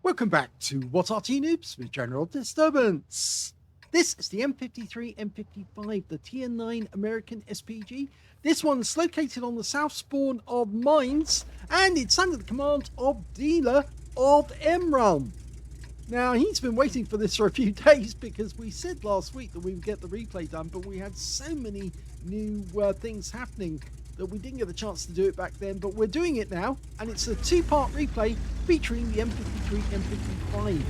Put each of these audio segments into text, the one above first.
Welcome back to What Arty Noobs with General Disturbance. This is the M53, M55, the Tier 9 American SPG. This one's located on the south spawn of Mines, and it's under the command of dealer of MRALM. Now, he's been waiting for this for a few days because we said last week that we would get the replay done, but we had so many new things happening that we didn't get the chance to do it back then, but we're doing it now, and it's a two-part replay featuring the M53, M55.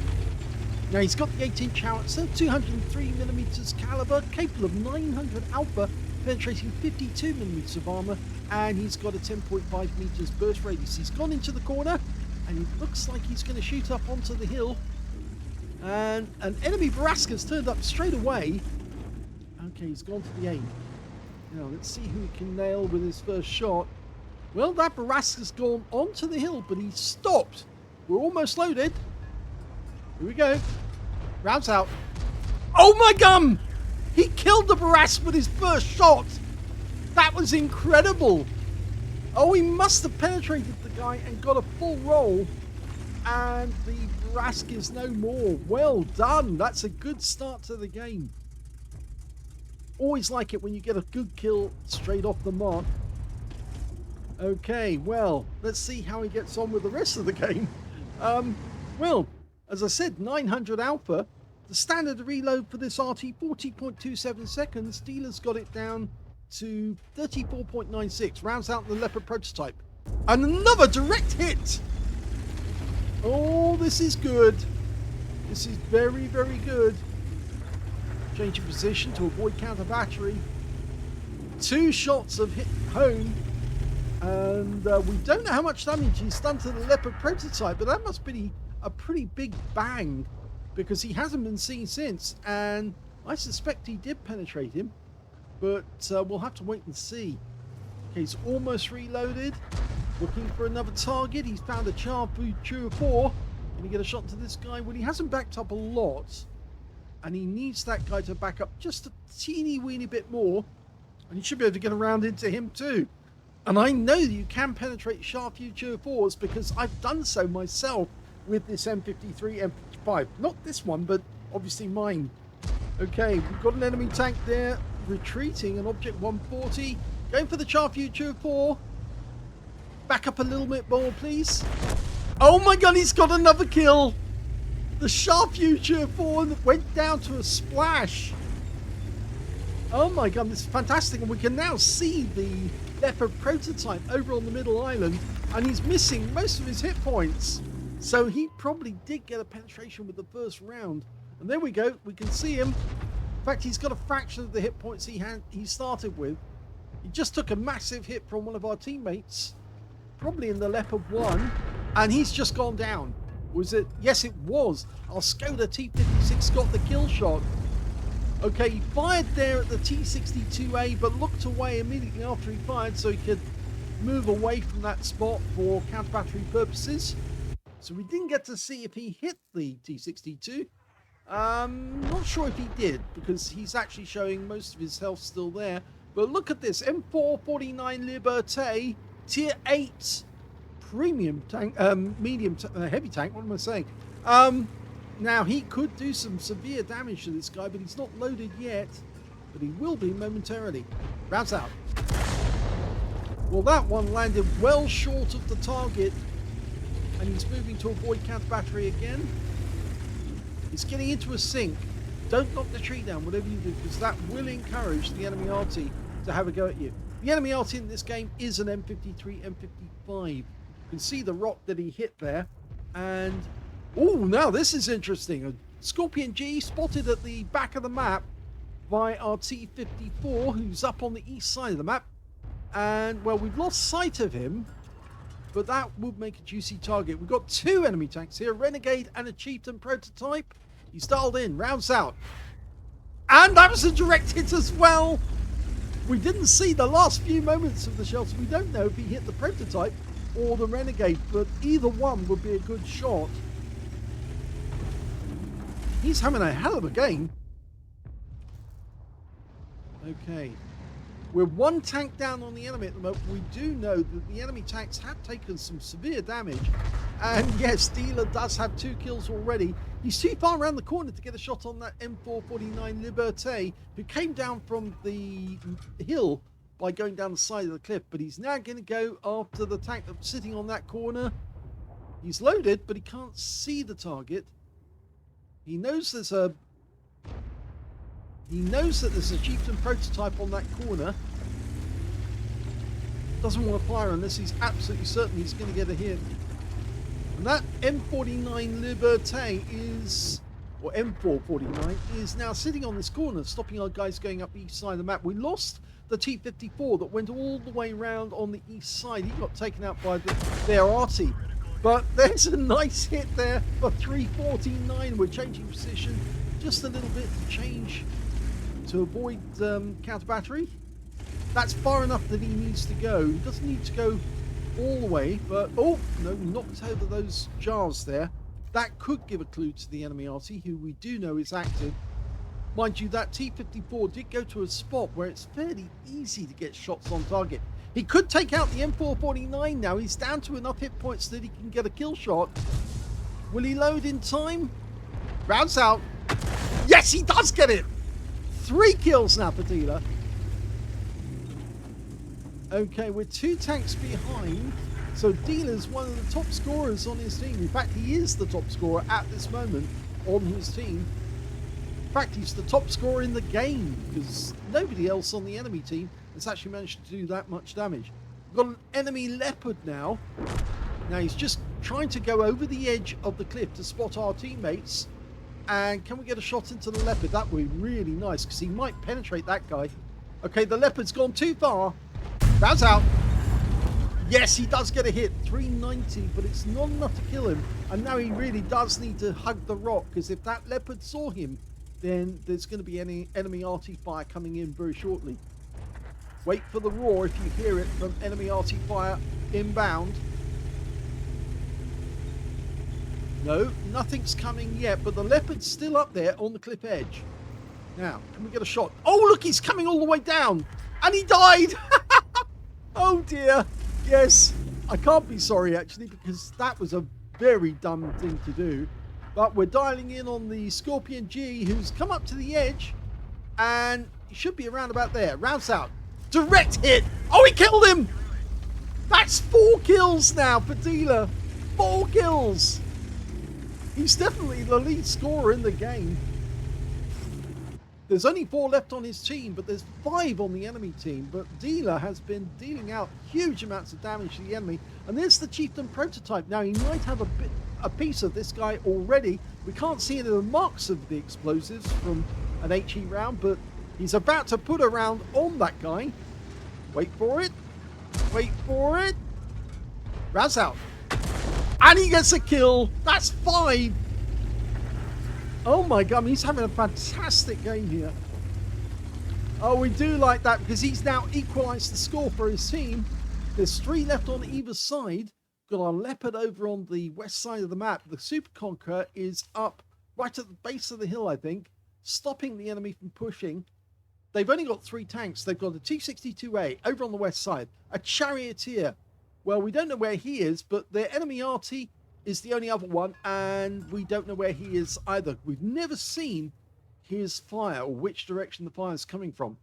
Now, he's got the 8-inch howitzer, 203mm caliber, capable of 900 alpha, penetrating 52mm of armor, and he's got a 10.5 meters burst radius. He's gone into the corner, and it looks like he's going to shoot up onto the hill, and an enemy Baraska's turned up straight away. Okay, he's gone to the aim. Now, let's see who he can nail with his first shot. Well, that Baraska's gone onto the hill, but he's stopped. We're almost loaded. Here we go. Rounds out. Oh my gum! He killed the Barask with his first shot. That was incredible. Oh, he must have penetrated the guy and got a full roll. And the Barask is no more. Well done. That's a good start to the game. Always like it when you get a good kill straight off the mark. Okay, well, let's see how he gets on with the rest of the game. Well, as I said, 900 alpha. The standard reload for this Arty, 40.27 seconds. Dealer's got it down to 34.96. Rounds out the Leopard prototype. And another direct hit. Oh, this is good. This is very, very good. Changing position to avoid counter battery. 2 shots have hit home, and we don't know how much damage he's done to the Leopard prototype, but that must be a pretty big bang because he hasn't been seen since, and I suspect he did penetrate him, but we'll have to wait and see. Okay, he's almost reloaded, looking for another target. He's found a Ture 4. Can he get a shot into this guy? Well, he hasn't backed up a lot, and he needs that guy to back up just a teeny weeny bit more, and he should be able to get around into him too. And I know that you can penetrate sharp Ture 4s because I've done so myself with this M53, M55. Not this one, but obviously mine. Okay, we've got an enemy tank there, retreating, an Object 140, going for the sharp Ture 4. Back up a little bit more, please. Oh my god, he's got another kill! The sharp Ture 4 went down to a splash. Oh my god, this is fantastic. And we can now see the Leopard prototype over on the middle island. And he's missing most of his hit points. So he probably did get a penetration with the first round. And there we go. We can see him. In fact, he's got a fraction of the hit points he started with. He just took a massive hit from one of our teammates. Probably in the Leopard 1. And he's just gone down. Was it? Yes, it was. Our Skoda T56 got the kill shot. Okay, he fired there at the T62A, but looked away immediately after he fired so he could move away from that spot for counter battery purposes. So we didn't get to see if he hit the T62. Not sure if he did, because he's actually showing most of his health still there. But look at this, M449 Liberté, Tier 8. Premium tank, heavy tank, what am I saying? Now, he could do some severe damage to this guy, but he's not loaded yet. But he will be momentarily. Rounds out. Well, that one landed well short of the target. And he's moving to avoid counter battery again. He's getting into a sink. Don't knock the tree down, whatever you do, because that will encourage the enemy Arty to have a go at you. The enemy Arty in this game is an M53, M55. You can see the rock that he hit there. And, oh, now this is interesting. A Scorpion G spotted at the back of the map by our T54, who's up on the east side of the map. And, well, we've lost sight of him, but that would make a juicy target. We've got 2 enemy tanks here, a Renegade and a Chieftain prototype. He's dialed in, rounds out. And that was a direct hit as well. We didn't see the last few moments of the shell, so we don't know if he hit the prototype or the Renegade, but either one would be a good shot. He's having a hell of a game. Okay. We're one tank down on the enemy at the moment. We do know that the enemy tanks have taken some severe damage. And yes, D3al3r does have 2 kills already. He's too far around the corner to get a shot on that M449 who came down from the hill by going down the side of the cliff. But he's now going to go after the tank that's sitting on that corner. He's loaded, but he can't see the target. He knows that there's a chieftain prototype on that corner. Doesn't want to fire unless he's absolutely certain he's going to get a hit. And that M49 is, or M449, is now sitting on this corner, stopping our guys going up the east side of the map. We lost the T54 that went all the way around on the east side. He got taken out by their Arty. But there's a nice hit there for 349. We're changing position just a little bit to change to avoid counter battery. That's far enough that he needs to go. He doesn't need to go all the way, but oh no, knocked over those jars there. That could give a clue to the enemy Arty, who we do know is active. Mind you, that T54 did go to a spot where it's fairly easy to get shots on target. He could take out the M449 now. He's down to enough hit points that he can get a kill shot. Will he load in time? Rounds out. Yes, he does get it. 3 kills now for D3al3r. Okay, we're 2 tanks behind. So D3al3r's one of the top scorers on his team. In fact, he is the top scorer at this moment on his team. In fact, he's the top scorer in the game because nobody else on the enemy team has actually managed to do that much damage. We've got an enemy leopard now. Now he's just trying to go over the edge of the cliff to spot our teammates. And can we get a shot into the leopard? That would be really nice because he might penetrate that guy. Okay, the leopard's gone too far. Rounds out. Yes, he does get a hit. 390, but it's not enough to kill him. And now he really does need to hug the rock because if that leopard saw him, then there's going to be any enemy Arty fire coming in very shortly. Wait for the roar if you hear it from enemy Arty fire inbound. No, nothing's coming yet, but the leopard's still up there on the cliff edge. Now, can we get a shot? Oh, look, he's coming all the way down. And he died. Oh, dear. Yes, I can't be sorry, actually, because that was a very dumb thing to do. But we're dialing in on the Scorpion G, who's come up to the edge. And he should be around about there. Rounds out. Direct hit. Oh, he killed him. That's 4 kills now for D3al3r. 4 kills. He's definitely the lead scorer in the game. There's only 4 left on his team, but there's 5 on the enemy team. But D3al3r has been dealing out huge amounts of damage to the enemy. And there's the Chieftain prototype. Now, he might have a piece of this guy already. We can't see any of the marks of the explosives from an HE round, but he's about to put a round on that guy. Wait for it. Wait for it. Rounds out. And he gets a kill. That's 5. Oh my god, he's having a fantastic game here. Oh, we do like that because he's now equalised the score for his team. There's 3 left on either side. Got our leopard over on the west side of the map. The Super Conqueror is up right at the base of the hill, I think, stopping the enemy from pushing. They've only got 3 tanks. They've got a T62A over on the west side, a Charioteer. Well, we don't know where he is, but their enemy Arty is the only other one, and we don't know where he is either. We've never seen his fire or which direction the fire is coming from.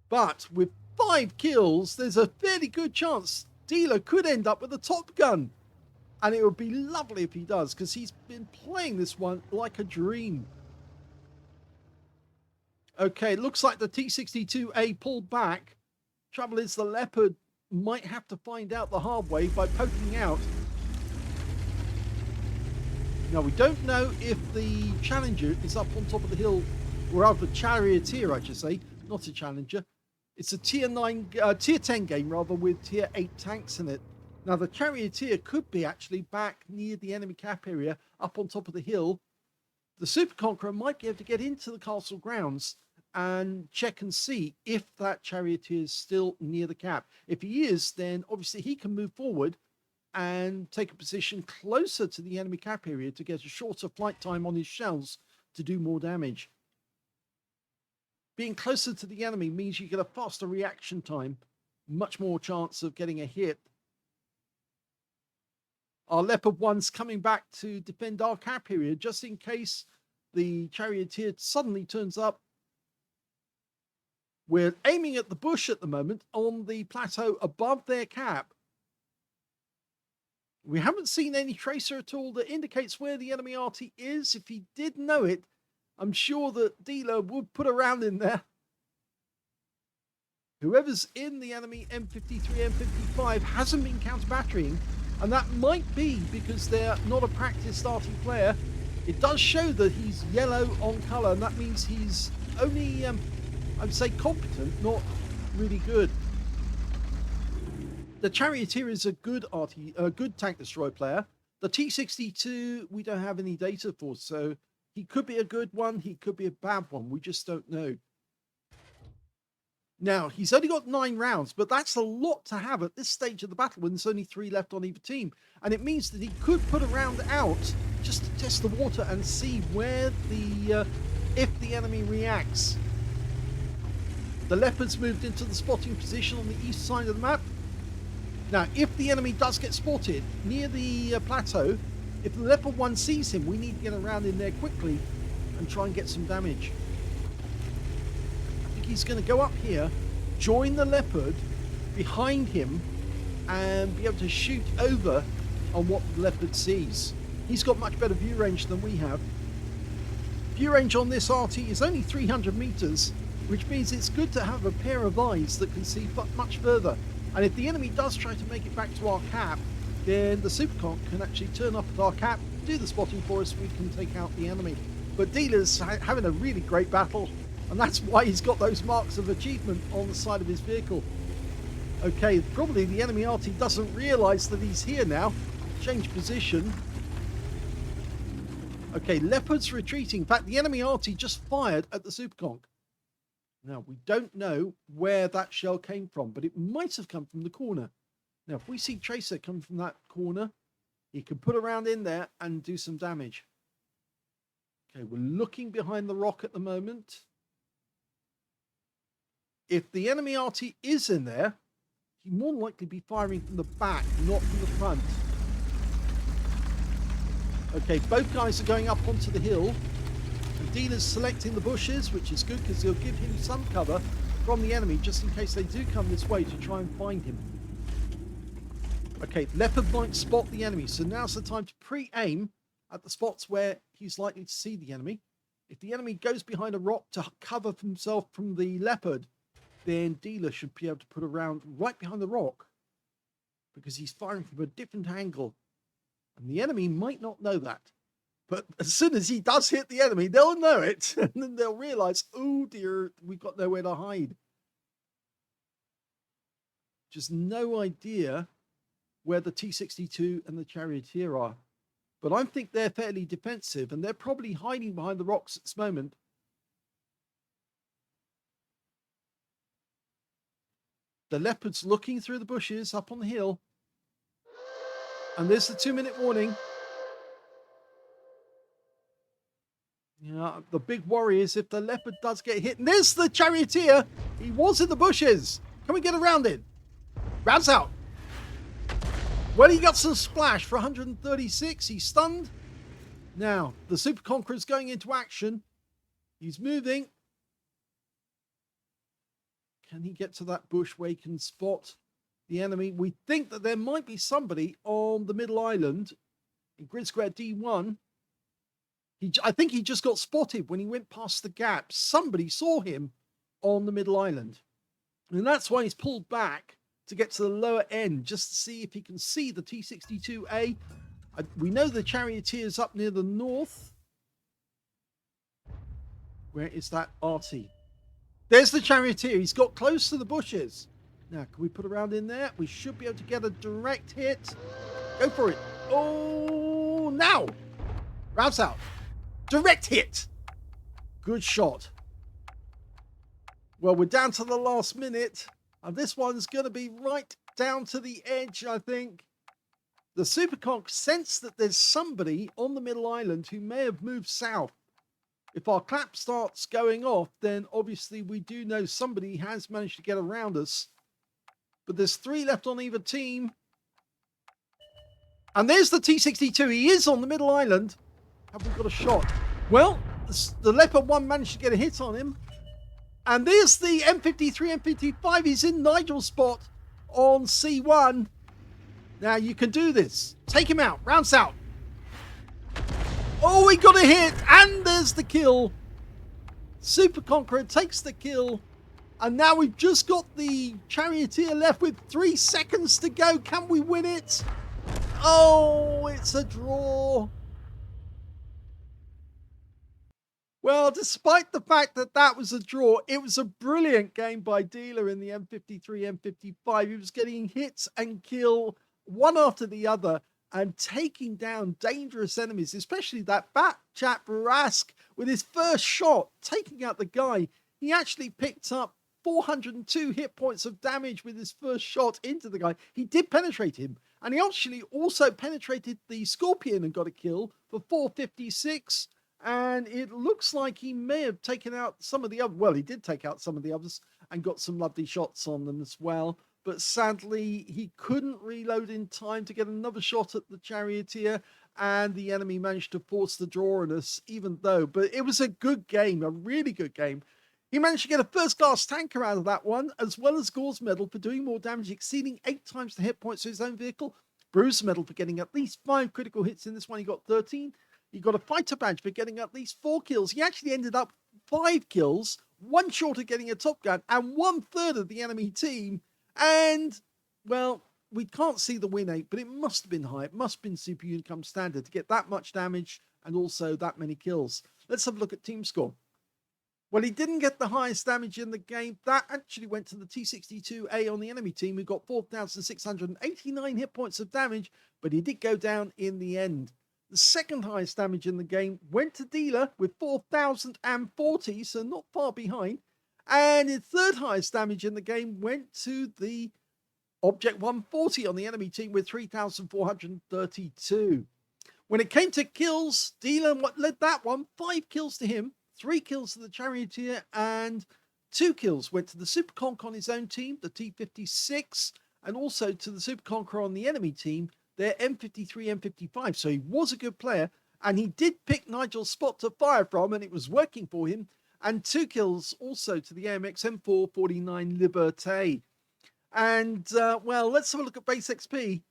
But with 5 kills, there's a fairly good chance D3al3r could end up with a Top Gun. And it would be lovely if he does, because he's been playing this one like a dream. Okay, it looks like the T62A pulled back. Trouble is the leopard might have to find out the hard way by poking out. Now, we don't know if the Challenger is up on top of the hill, or rather Charioteer, I should say, not a Challenger. It's a tier 10 game, rather, with tier 8 tanks in it. Now, the Charioteer could be actually back near the enemy cap area, up on top of the hill. The Super Conqueror might be able to get into the castle grounds and check and see if that Charioteer is still near the cap. If he is, then obviously he can move forward and take a position closer to the enemy cap area to get a shorter flight time on his shells to do more damage. Being closer to the enemy means you get a faster reaction time, much more chance of getting a hit. Our Leopard 1's coming back to defend our cap area, just in case the Charioteer suddenly turns up. We're aiming at the bush at the moment on the plateau above their cap. We haven't seen any tracer at all that indicates where the enemy Arty is. If he did know it, I'm sure that Dealer would put a round in there. Whoever's in the enemy M53, M55 hasn't been counter-batterying, and that might be because they're not a practiced Arty player. It does show that he's yellow on colour, and that means he's only, I'd say, competent, not really good. The Charioteer is a good tank destroyer player. The T62 we don't have any data for, so he could be a good one, he could be a bad one. We just don't know. Now, he's only got 9 rounds, but that's a lot to have at this stage of the battle when there's only 3 left on either team. And it means that he could put a round out just to test the water and see where if the enemy reacts. The Leopard's moved into the spotting position on the east side of the map. Now, if the enemy does get spotted near the plateau, if the Leopard 1 sees him, we need to get around in there quickly and try and get some damage. He's going to go up here, join the Leopard behind him, and be able to shoot over on what the Leopard sees. He's got much better view range than we have. View range on this Arty is only 300 meters, which means it's good to have a pair of eyes that can see much further. And if the enemy does try to make it back to our cap, then the Superconch can actually turn up at our cap, do the spotting for us, we can take out the enemy. But Dealer's having a really great battle, and that's why he's got those marks of achievement on the side of his vehicle. Okay, probably the enemy Arty doesn't realise that he's here now. Change position. Okay, Leopard's retreating. In fact, the enemy Arty just fired at the Superconch. Now, we don't know where that shell came from, but it might have come from the corner. Now, if we see Tracer come from that corner, he can put a round in there and do some damage. Okay, we're looking behind the rock at the moment. If the enemy Arty is in there, he'd more than likely be firing from the back, not from the front. Okay, both guys are going up onto the hill. And Dealer's selecting the bushes, which is good because he'll give him some cover from the enemy just in case they do come this way to try and find him. Okay, Leopard might spot the enemy, so now's the time to pre-aim at the spots where he's likely to see the enemy. If the enemy goes behind a rock to cover himself from the Leopard, then Dealer should be able to put a round right behind the rock because he's firing from a different angle. And the enemy might not know that. But as soon as he does hit the enemy, they'll know it. And then they'll realize, oh dear, we've got nowhere to hide. Just no idea where the T62 and the Charioteer are. But I think they're fairly defensive, and they're probably hiding behind the rocks at this moment. The Leopard's looking through the bushes up on the hill. And there's the 2-minute warning. Yeah, the big worry is if the Leopard does get hit. And there's the Charioteer. He was in the bushes. Can we get around it? Rounds out. Well, he got some splash for 136. He's stunned. Now, the Super Conqueror's going into action. He's moving. Can he get to that bush where he can spot the enemy? We think that there might be somebody on the middle island in grid square D1. I think he just got spotted when he went past the gap. Somebody saw him on the middle island. And that's why he's pulled back to get to the lower end, just to see if he can see the T62A. We know the Charioteer's up near the north. Where is that Arty? There's the Charioteer. He's got close to the bushes. Now, can we put a round in there? We should be able to get a direct hit. Go for it. Oh, now. Rounds out. Direct hit. Good shot. Well, we're down to the last minute. And this one's going to be right down to the edge, I think. The Superconch sense that there's somebody on the middle island who may have moved south. If our clap starts going off, then obviously we do know somebody has managed to get around us. But there's 3 left on either team. And there's the T62. He is on the middle island. Have we got a shot? Well, the Leopard 1 managed to get a hit on him. And there's the M53, M55. He's in Nigel's spot on C1. Now you can do this. Take him out. Rounds out. Oh, he got a hit. And there's the kill. Super Conqueror takes the kill. And now we've just got the Charioteer left with 3 seconds to go. Can we win it? Oh, it's a draw. Well, despite the fact that that was a draw, it was a brilliant game by Dealer in the M53, M55. He was getting hits and kill one after the other and taking down dangerous enemies, especially that fat chap Rask with his first shot, taking out the guy. He actually picked up 402 hit points of damage with his first shot into the guy. He did penetrate him, and he actually also penetrated the Scorpion and got a kill for 456. And it looks like he may have taken out some of the other. Well, he did take out some of the others and got some lovely shots on them as well. But sadly, he couldn't reload in time to get another shot at the Charioteer. And the enemy managed to force the draw on us, even though. But it was a good game, a really good game. He managed to get a first-class tanker out of that one, as well as Gore's medal for doing more damage, exceeding 8 times the hit points of his own vehicle. Bruce medal for getting at least 5 critical hits in this one. He got 13. He got a fighter badge for getting at least 4 kills. He actually ended up 5 kills, 1 short of getting a top gun, and 1/3 of the enemy team. And, well, we can't see the win rate, but it must have been high. It must have been Super Unicum standard to get that much damage and also that many kills. Let's have a look at team score. Well, he didn't get the highest damage in the game. That actually went to the T62A on the enemy team, who got 4,689 hit points of damage, but he did go down in the end. The second highest damage in the game went to Dealer with 4,040, so not far behind. And his third highest damage in the game went to the Object 140 on the enemy team with 3,432. When it came to kills, Dealer led that one, 5 kills to him, 3 kills to the Charioteer, and 2 kills went to the Super Conqueror on his own team, the T56, and also to the Super Conqueror on the enemy team, their M53, M55. So he was a good player, and he did pick Nigel's spot to fire from, and it was working for him. And 2 kills also to the AMX M449 Liberté. And, well, let's have a look at base XP.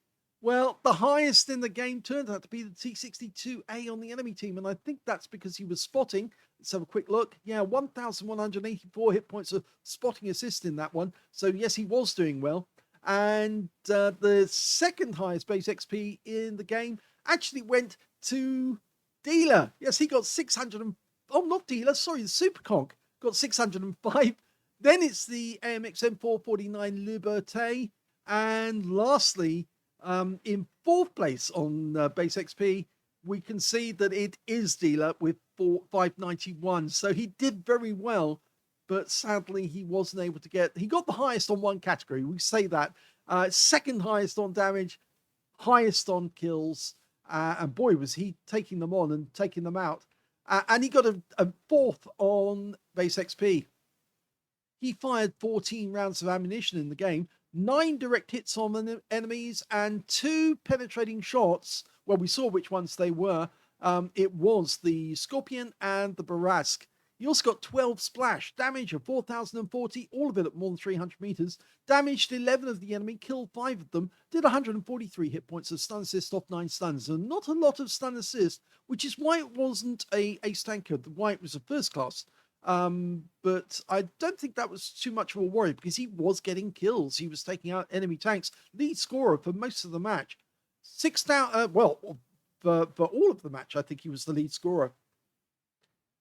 Well, the highest in the game turned out to be the T62A on the enemy team, and I think that's because he was spotting. Let's have a quick look. Yeah, 1,184 hit points of spotting assist in that one. So, yes, he was doing well. And the second highest base XP in the game actually went to Dealer. Yes, he got 600. Oh, not Dealer. Sorry, the Super Conk got 605. Then it's the AMX M449 Liberté. And lastly, in 4th place on base XP, we can see that it is Dealer with 591. So he did very well. But sadly, he wasn't able to get. He got the highest on one category. We say that. Second highest on damage, highest on kills. And boy, was he taking them on and taking them out. And he got a 4th on base XP. He fired 14 rounds of ammunition in the game, 9 direct hits on the enemies, and 2 penetrating shots. Well, we saw which ones they were. It was the Scorpion and the Barask. He also got 12 splash, damage of 4,040, all of it at more than 300 meters, damaged 11 of the enemy, killed 5 of them, did 143 hit points of stun assist off 9 stuns, and not a lot of stun assist, which is why it wasn't a ace tanker, why it was a first class. But I don't think that was too much of a worry, because he was getting kills. He was taking out enemy tanks, lead scorer for most of the match. For all of the match, I think he was the lead scorer.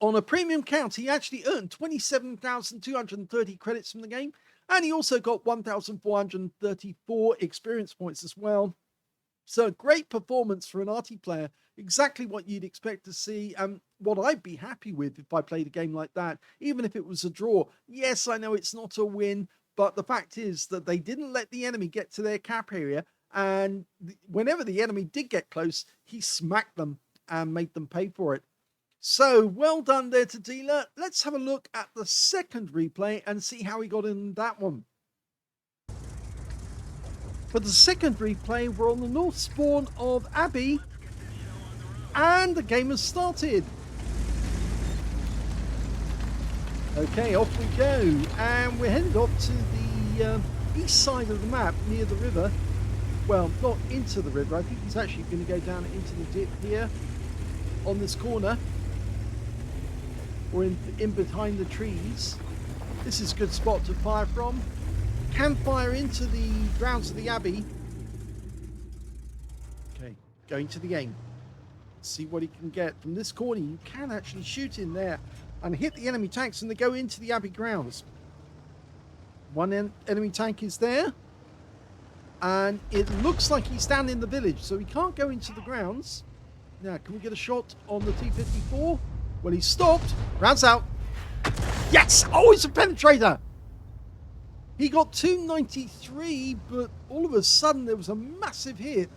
On a premium count, he actually earned 27,230 credits from the game, and he also got 1,434 experience points as well. So a great performance for an Arty player, exactly what you'd expect to see, and what I'd be happy with if I played a game like that, even if it was a draw. Yes, I know it's not a win, but the fact is that they didn't let the enemy get to their cap area, and whenever the enemy did get close, he smacked them and made them pay for it. So, well done there to Dealer. Let's have a look at the second replay and see how he got in that one. For the second replay, we're on the north spawn of Abbey, and the game has started. Okay, off we go, and we're headed off to the east side of the map, near the river. Well, not into the river. I think he's actually going to go down into the dip here, on this corner, or in behind the trees. This is a good spot to fire from. Can fire into the grounds of the Abbey. Okay, going to the aim. See what he can get from this corner. You can actually shoot in there and hit the enemy tanks, and they go into the Abbey grounds. One enemy tank is there, and it looks like he's down in the village, so he can't go into the grounds. Now, can we get a shot on the T-54? Well, he's stopped. Rounds out. Yes! Oh, it's a penetrator! He got 293, but all of a sudden there was a massive hit.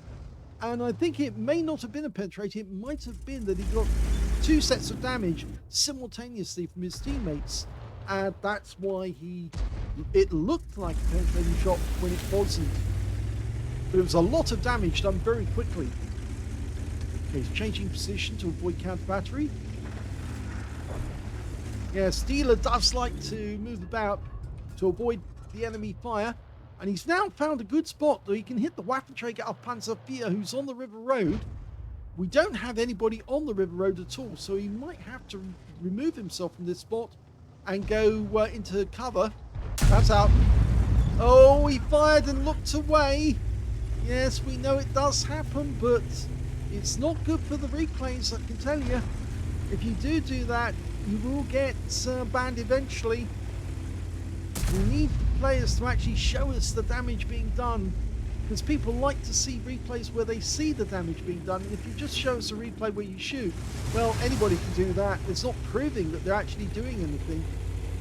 And I think it may not have been a penetrator. It might have been that he got 2 sets of damage simultaneously from his teammates. And that's why it looked like a penetrating shot when it wasn't. But it was a lot of damage done very quickly. Okay, he's changing position to avoid counter battery. Yeah, Steeler does like to move about to avoid the enemy fire, and he's now found a good spot that he can hit the Waffenträger of Panzer IV, who's on the river road. We don't have anybody on the river road at all, so he might have to remove himself from this spot and go into cover. That's out. Oh, he fired and looked away. Yes, we know it does happen, but it's not good for the replays, I can tell you. If you do that, you will get banned eventually. We need players to actually show us the damage being done, because people like to see replays where they see the damage being done. And if you just show us a replay where you shoot, well, anybody can do that. It's not proving that they're actually doing anything.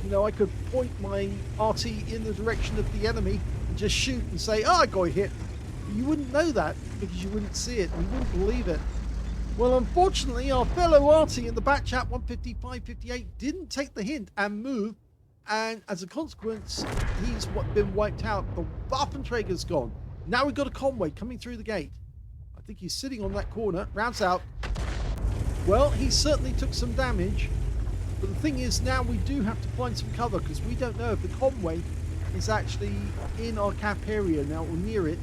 You know, I could point my Arty in the direction of the enemy and just shoot and say, oh, I got hit. You wouldn't know that because you wouldn't see it and you wouldn't believe it. Well, unfortunately, our fellow Arty in the back chat 155-58 didn't take the hint and move, and as a consequence, he's been wiped out. The Waffenträger's gone. Now we've got a convoy coming through the gate. I think he's sitting on that corner. Rounds out. Well, he certainly took some damage, but the thing is, now we do have to find some cover, because we don't know if the convoy is actually in our cap area now or near it.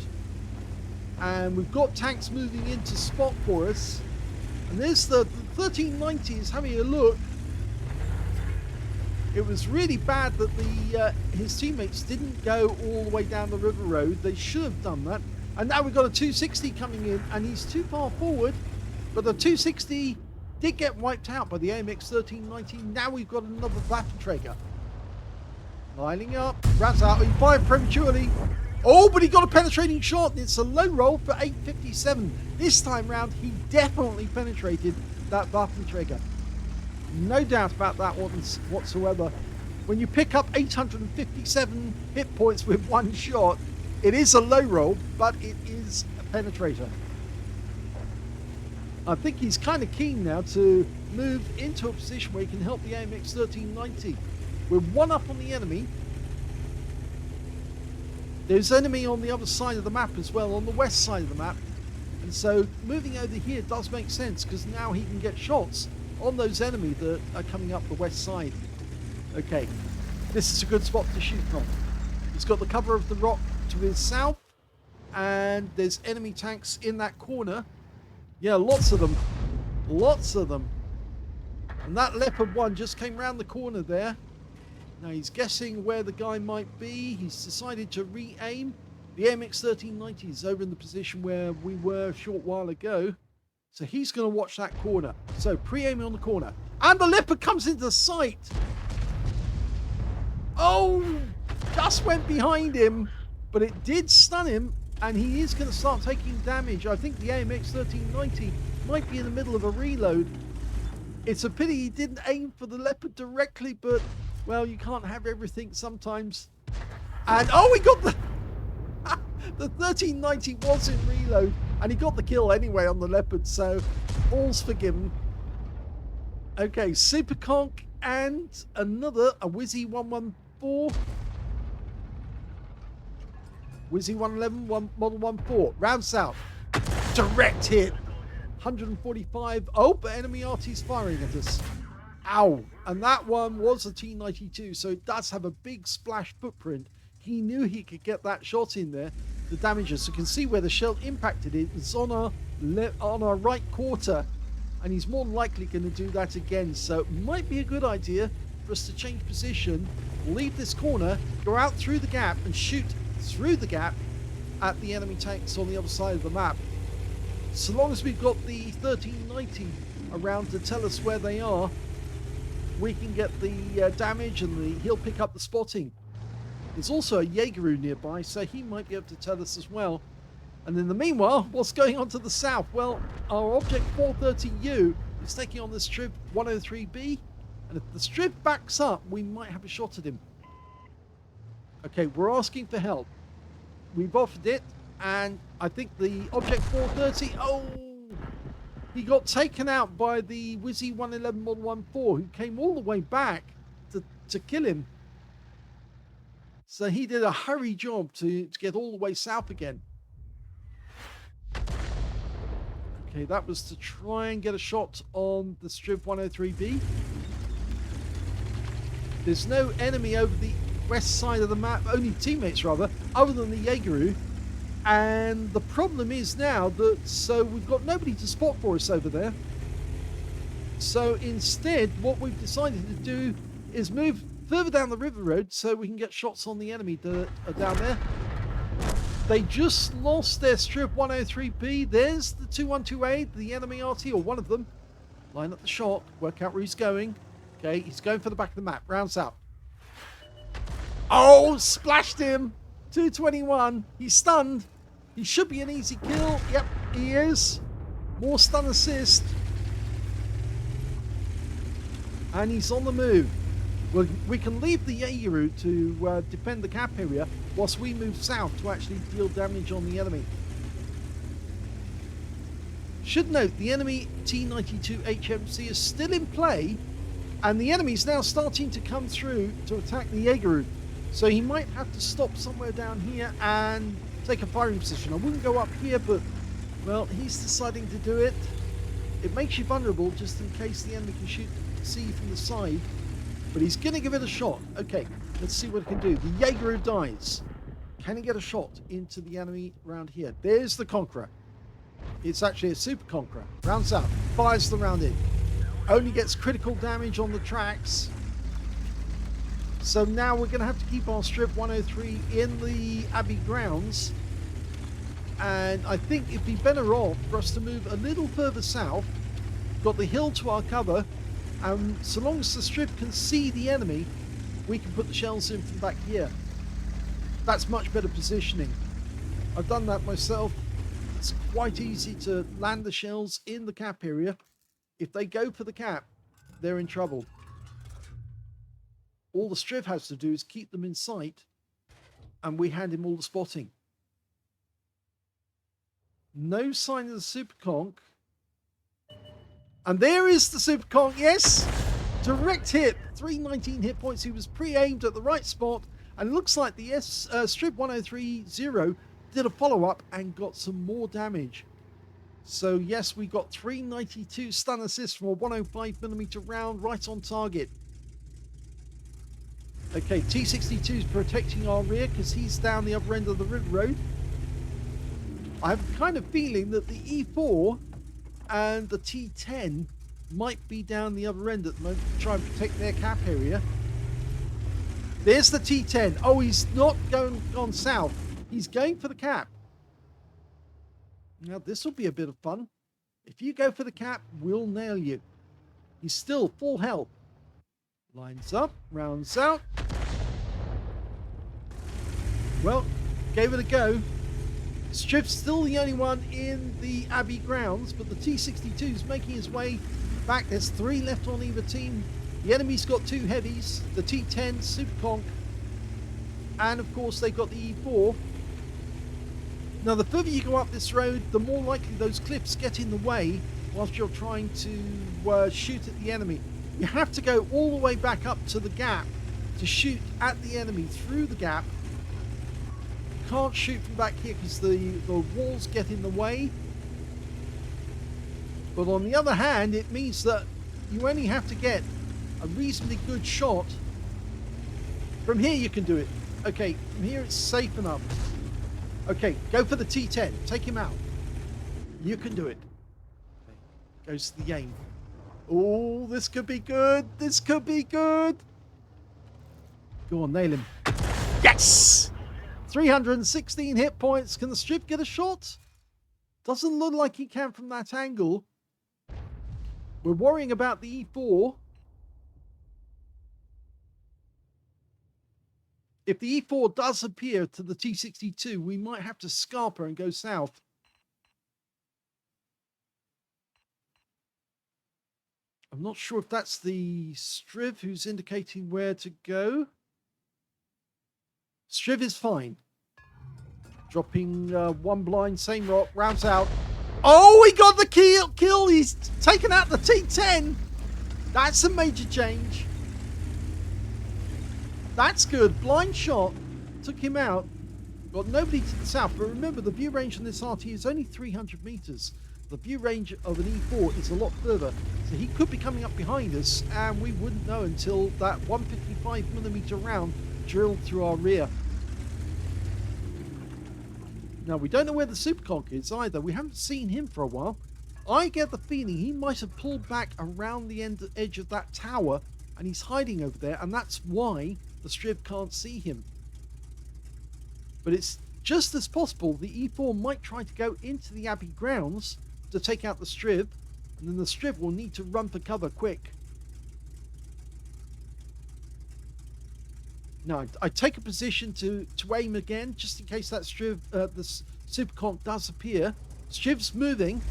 And we've got tanks moving in to spot for us. And there's the 1390 is having a look. It was really bad that his teammates didn't go all the way down the river road. They should have done that. And now we've got a 260 coming in, and he's too far forward. But the 260 did get wiped out by the AMX 1390. Now we've got another Waffenträger. Lining up. Rats out. He fired prematurely. Oh, but he got a penetrating shot. It's a low roll for 857. This time round, he definitely penetrated that Waffenträger. No doubt about that one whatsoever. When you pick up 857 hit points with one shot, it is a low roll, but it is a penetrator. I think he's kind of keen now to move into a position where he can help the AMX 1390. We're one up on the enemy. There's enemy on the other side of the map as well, on the west side of the map. And so moving over here does make sense, because now he can get shots on those enemy that are coming up the west side. Okay, this is a good spot to shoot from. He's got the cover of the rock to his south, and there's enemy tanks in that corner. Yeah, lots of them. Lots of them. And that Leopard 1 just came round the corner there. Now he's guessing where the guy might be. He's decided to re-aim. The AMX 1390 is over in the position where we were a short while ago. So he's going to watch that corner. So pre-aiming on the corner. And the Leopard comes into sight. Oh, just went behind him. But it did stun him. And he is going to start taking damage. I think the AMX 1390 might be in the middle of a reload. It's a pity he didn't aim for the Leopard directly, but, well, you can't have everything sometimes. And, oh, he got the... the 1390 was in reload, and he got the kill anyway on the Leopard, so all's forgiven. Okay, Super Conk and another, a Wizzy 114. Wizzy 111, Model 14. Round south. Direct hit. 145. Oh, but enemy Arty's firing at us. Ow. And that one was a T92, so it does have a big splash footprint. He knew he could get that shot in there to damage us. You can see where the shell impacted it. It's on our right quarter, and he's more than likely going to do that again. So it might be a good idea for us to change position, leave this corner, go out through the gap, and shoot through the gap at the enemy tanks on the other side of the map. So long as we've got the 1390 around to tell us where they are, we can get the damage, and he'll pick up the spotting. There's also a Jaegeru nearby, so he might be able to tell us as well. And in the meanwhile, what's going on to the south? Well, our Object 430U is taking on the Strib 103B, and if the Strib backs up, we might have a shot at him. Okay, we're asking for help. We've offered it, and I think the Object 430, oh, he got taken out by the Wizzy 111 Model 14, who came all the way back to kill him. So he did a hurry job to get all the way south again. Okay, that was to try and get a shot on the Strib 103B. There's no enemy over the west side of the map, only teammates rather, other than the Jaegeru. And the problem is now that, so we've got nobody to spot for us over there. So instead, what we've decided to do is move further down the river road so we can get shots on the enemy that are down there. They just lost their Strib 103B. There's the 212A, the enemy Arty, or one of them. Line up the shot, work out where he's going. Okay, he's going for the back of the map, round south. Oh, splashed him. 221. He's stunned. He should be an easy kill. Yep, he is. More stun assist. And he's on the move. Well, we can leave the Jaegeru to defend the cap area whilst we move south to actually deal damage on the enemy. Should note, the enemy T92 HMC is still in play, and the enemy is now starting to come through to attack the Jaegeru. So he might have to stop somewhere down here and take a firing position. I wouldn't go up here, but, well, he's deciding to do it. It makes you vulnerable just in case the enemy can see you from the side. But he's going to give it a shot. Okay, let's see what he can do. The Jaegeru dies. Can he get a shot into the enemy around here? There's the Conqueror. It's actually a Super Conqueror. Round south. Fires the round in. Only gets critical damage on the tracks. So now we're going to have to keep our Strib 103 in the Abbey grounds. And I think it'd be better off for us to move a little further south. Got the hill to our cover. And so long as the Strib can see the enemy, we can put the shells in from back here. That's much better positioning. I've done that myself. It's quite easy to land the shells in the cap area. If they go for the cap, they're in trouble. All the Strib has to do is keep them in sight, and we hand him all the spotting. No sign of the Super Conk. And there is the Super Conk, yes! Direct hit, 319 hit points. He was pre-aimed at the right spot, and it looks like the Strib 103-0 did a follow-up and got some more damage. So yes, we got 392 stun assist from a 105mm round right on target. Okay, T62 is protecting our rear because he's down the other end of the river road. I have a kind of feeling that the E4 and the T10 might be down the other end at the moment to try and protect their cap area. There's the T10. Oh, he's not gone south. He's going for the cap. Now, this will be a bit of fun. If you go for the cap, we'll nail you. He's still full health. Lines up, rounds out. Well, gave it a go. Strib's still the only one in the Abbey grounds, but the T62 is making his way back. There's 3 left on either team. The enemy's got 2 heavies, the T10, Super Conk, and of course they've got the E4. Now, the further you go up this road, the more likely those cliffs get in the way, whilst you're trying to shoot at the enemy. You have to go all the way back up to the gap to shoot at the enemy through the gap. You can't shoot from back here because the walls get in the way. But on the other hand, it means that you only have to get a reasonably good shot. From here you can do it. Okay, from here it's safe enough. Okay, go for the T10. Take him out. You can do it. Okay. Goes to the aim. Oh, this could be good. This could be good. Go on, nail him. Yes! 316 hit points. Can the strip get a shot? Doesn't look like he can from that angle. We're worrying about the E4. If the E4 does appear to the T62, we might have to scarper and go south. I'm not sure if that's the Striv who's indicating where to go. Striv is fine. Dropping one blind, same rock, rounds out. Oh, he got the kill. He's taken out the T10. That's a major change. That's good. Blind shot. Took him out. Got nobody to the south. But remember, the view range on this Arty is only 300 meters. The view range of an E4 is a lot further. So he could be coming up behind us, and we wouldn't know until that 155mm round drilled through our rear. Now, we don't know where the Superconk is either. We haven't seen him for a while. I get the feeling he might have pulled back around the edge of that tower, and he's hiding over there, and that's why the Striv can't see him. But it's just as possible the E4 might try to go into the Abbey grounds to take out the Striv, and then the Striv will need to run for cover quick. Now, I take a position to aim again, just in case that Striv, the Superconk does appear. Striv's moving.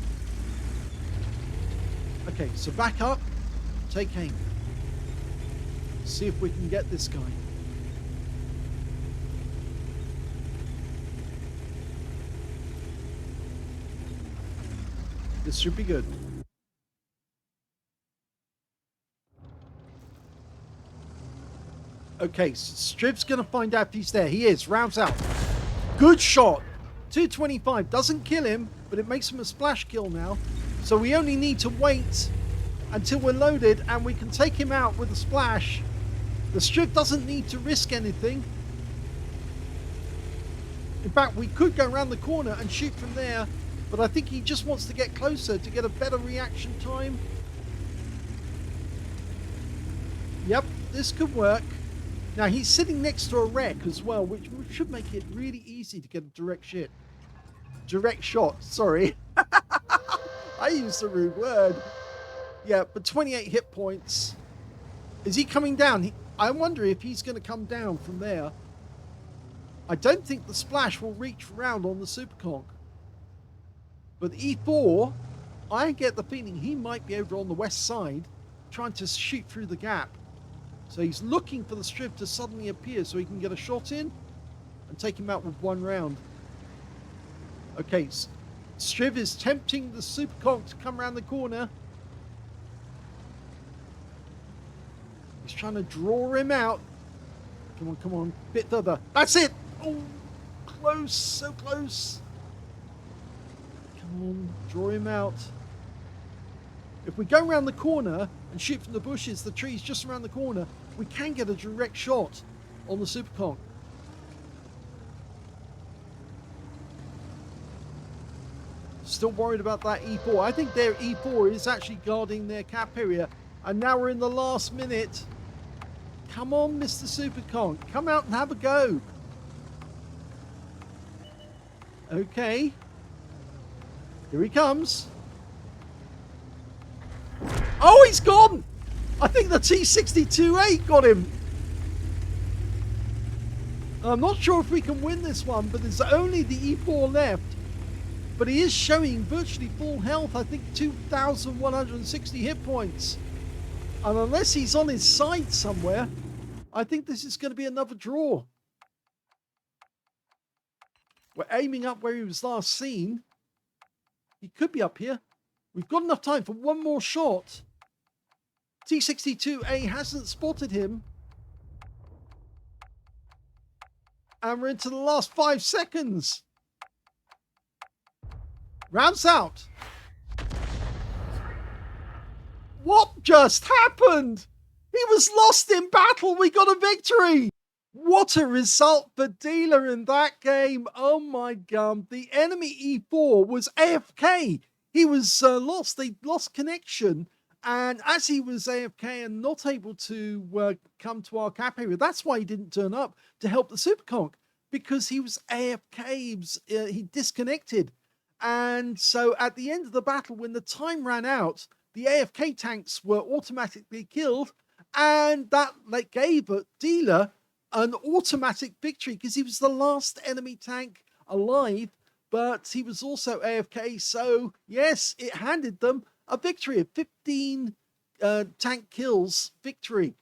Okay, so back up, take aim. See if we can get this guy. This should be good. Okay, Striv's going to find out if he's there. He is. Rounds out. Good shot. 225. Doesn't kill him, but it makes him a splash kill now. So we only need to wait until we're loaded and we can take him out with a splash. The Striv doesn't need to risk anything. In fact, we could go around the corner and shoot from there, but I think he just wants to get closer to get a better reaction time. Yep, this could work. Now, he's sitting next to a wreck as well, which should make it really easy to get a direct shot, sorry. I used the rude word. Yeah, but 28 hit points. Is he coming down? I wonder if he's going to come down from there. I don't think the splash will reach round on the Superconk. But E4, I get the feeling he might be over on the west side, trying to shoot through the gap. So he's looking for the Striv to suddenly appear so he can get a shot in and take him out with one round. Okay, Striv is tempting the Superconk to come around the corner. He's trying to draw him out. Come on, bit further. That's it! Oh, close, so close. Come on, draw him out. If we go around the corner and shoot from the bushes, the trees just around the corner, we can get a direct shot on the Superconk. Still worried about that E4. I think their E4 is actually guarding their cap area. And now we're in the last minute. Come on, Mr. Superconk. Come out and have a go. Okay. Here he comes. Oh, he's gone! I think the T62A got him. I'm not sure if we can win this one, but there's only the E4 left. But he is showing virtually full health. I think 2,160 hit points. And unless he's on his side somewhere, I think this is going to be another draw. We're aiming up where he was last seen. He could be up here. We've got enough time for one more shot. T62A hasn't spotted him. And we're into the last 5 seconds. Rounds out. What just happened? He was lost in battle. We got a victory. What a result for Dealer in that game. Oh my God. The enemy E4 was AFK. He was lost. They lost connection. And as he was AFK and not able to come to our cap area, that's why he didn't turn up to help the Superconk, because he was AFK. He disconnected. And so at the end of the battle, when the time ran out, the AFK tanks were automatically killed. And that gave Dealer an automatic victory because he was the last enemy tank alive, but he was also AFK. So yes, it handed them a victory, a 15 tank kills victory.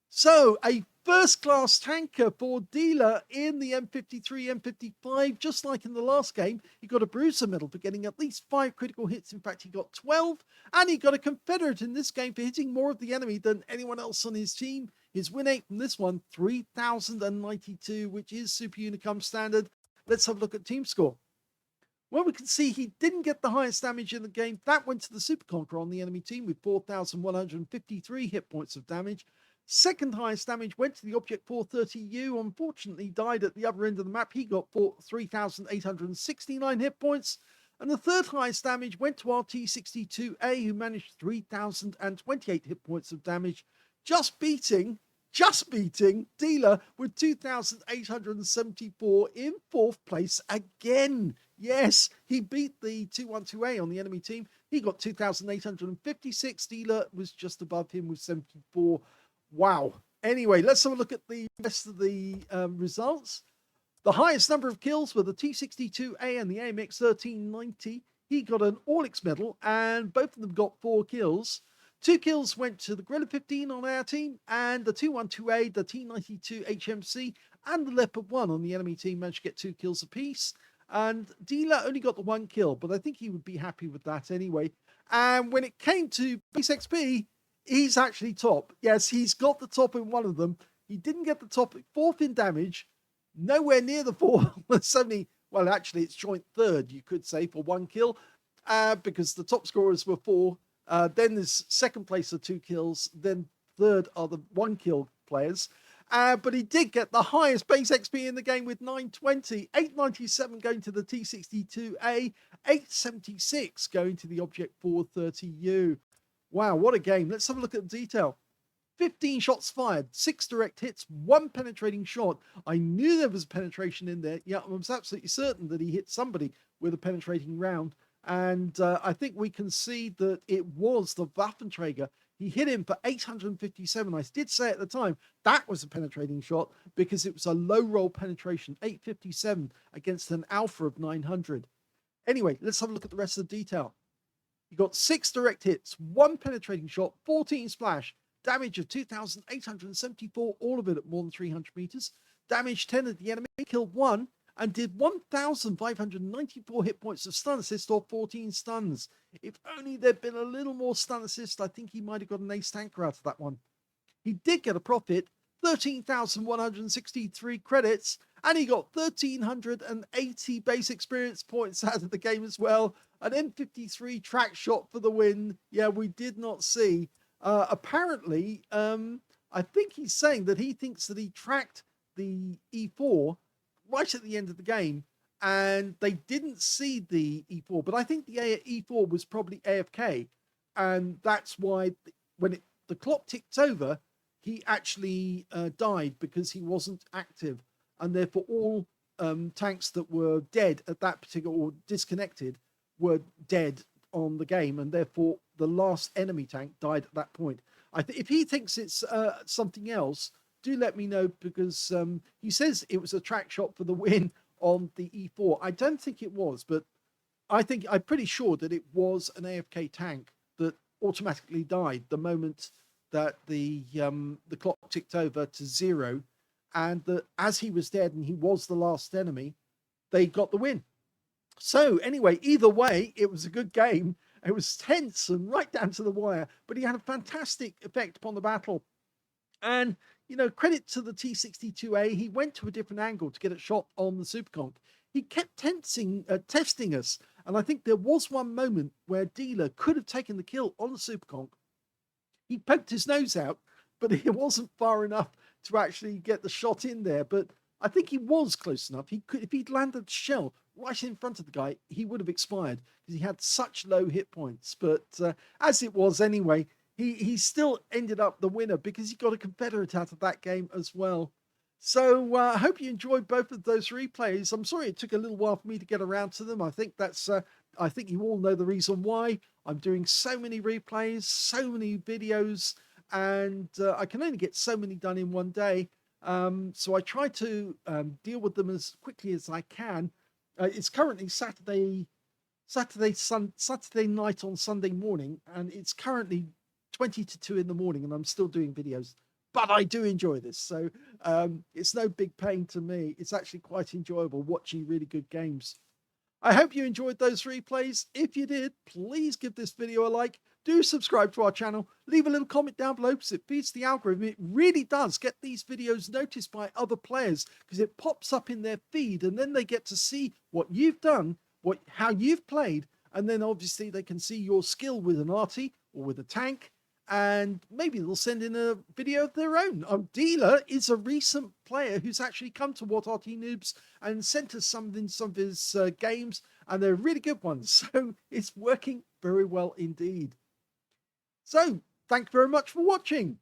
So a first-class tanker for Dealer in the M53, M55, just like in the last game. He got a Bruiser medal for getting at least 5 critical hits. In fact, he got 12, and he got a Confederate in this game for hitting more of the enemy than anyone else on his team. His win rate from this one, 3,092, which is Super Unicum standard. Let's have a look at team score. Well, we can see he didn't get the highest damage in the game. That went to the Super Conqueror on the enemy team with 4,153 hit points of damage. Second highest damage went to the Object 430U. Unfortunately, died at the other end of the map. He got 3,869 hit points. And the third highest damage went to RT62A, who managed 3,028 hit points of damage, just beating Dealer with 2,874 in 4th place again. Yes, he beat the 212A on the enemy team. He got 2,856. Dealer was just above him with 74. Wow. Anyway, let's have a look at the rest of the results. The highest number of kills were the T62A and the AMX 1390. He got an Orlix medal, and both of them got 4 kills. 2 kills went to the Gorilla 15 on our team, and the 212A, the T92 HMC, and the Leopard 1 on the enemy team managed to get 2 kills apiece. And Dealer only got the 1 kill, but I think he would be happy with that anyway. And when it came to base XP, he's actually top. Yes, he's got the top in one of them. He didn't get the top, 4th in damage, nowhere near the 4. Well, actually, it's joint 3rd, you could say, for 1 kill, because the top scorers were 4. Then there's 2nd place of 2 kills. Then 3rd are the 1 kill players. But he did get the highest base XP in the game with 920, 897 going to the T62A, 876 going to the Object 430U. Wow, what a game. Let's have a look at the detail. 15 shots fired, 6 direct hits, 1 penetrating shot. I knew there was penetration in there. Yeah, I was absolutely certain that he hit somebody with a penetrating round. And I think we can see that it was the Waffenträger. He hit him for 857. I did say at the time that was a penetrating shot because it was a low roll penetration, 857 against an alpha of 900. Anyway, let's have a look at the rest of the detail. He got 6 direct hits, 1 penetrating shot, 14 splash, damage of 2,874, all of it at more than 300 meters. Damage 10 of the enemy, killed 1, and did 1,594 hit points of stun assist or 14 stuns. If only there'd been a little more stun assist, I think he might have got an ace tanker out of that one. He did get a profit, 13,163 credits, and he got 1,380 base experience points out of the game as well. An M53 track shot for the win. Yeah, we did not see. Apparently, I think he's saying that he thinks that he tracked the E4 right at the end of the game, and they didn't see the E4, but I think the E4 was probably AFK, and that's why when the clock ticked over, he actually died because he wasn't active, and therefore all tanks that were dead at that particular, or disconnected, were dead on the game, and therefore the last enemy tank died at that point. If he thinks it's something else, do let me know, because he says it was a track shot for the win on the E4. I don't think it was, but I'm pretty sure that it was an AFK tank that automatically died the moment that the clock ticked over to 0, and that as he was dead and he was the last enemy, they got the win. So anyway, either way, it was a good game. It was tense and right down to the wire, but he had a fantastic effect upon the battle. And, you know, credit to the T62A, he went to a different angle to get a shot on the Superconk. He kept testing us. And I think there was one moment where Dealer could have taken the kill on the Superconk. He poked his nose out, but it wasn't far enough to actually get the shot in there. But I think he was close enough. He could, if he'd landed the shell right in front of the guy, he would have expired because he had such low hit points. But as it was anyway, he still ended up the winner because he got a Confederate out of that game as well. So I hope you enjoyed both of those replays. I'm sorry it took a little while for me to get around to them. I think that's I think you all know the reason why. I'm doing so many replays, so many videos, and I can only get so many done in one day. So I try to deal with them as quickly as I can. It's currently Saturday night on Sunday morning, and it's currently 20 to 2 in the morning, and I'm still doing videos. But I do enjoy this, so it's no big pain to me. It's actually quite enjoyable watching really good games. I hope you enjoyed those replays. If you did, please give this video a like. Do subscribe to our channel. Leave a little comment down below because it feeds the algorithm. It really does get these videos noticed by other players because it pops up in their feed, and then they get to see what you've done, how you've played, and then obviously they can see your skill with an Arty or with a tank, and maybe they'll send in a video of their own. Dealer is a recent player who's actually come to What Arty Noobs and sent us some of his games, and they're really good ones. So it's working very well indeed. So thank you very much for watching.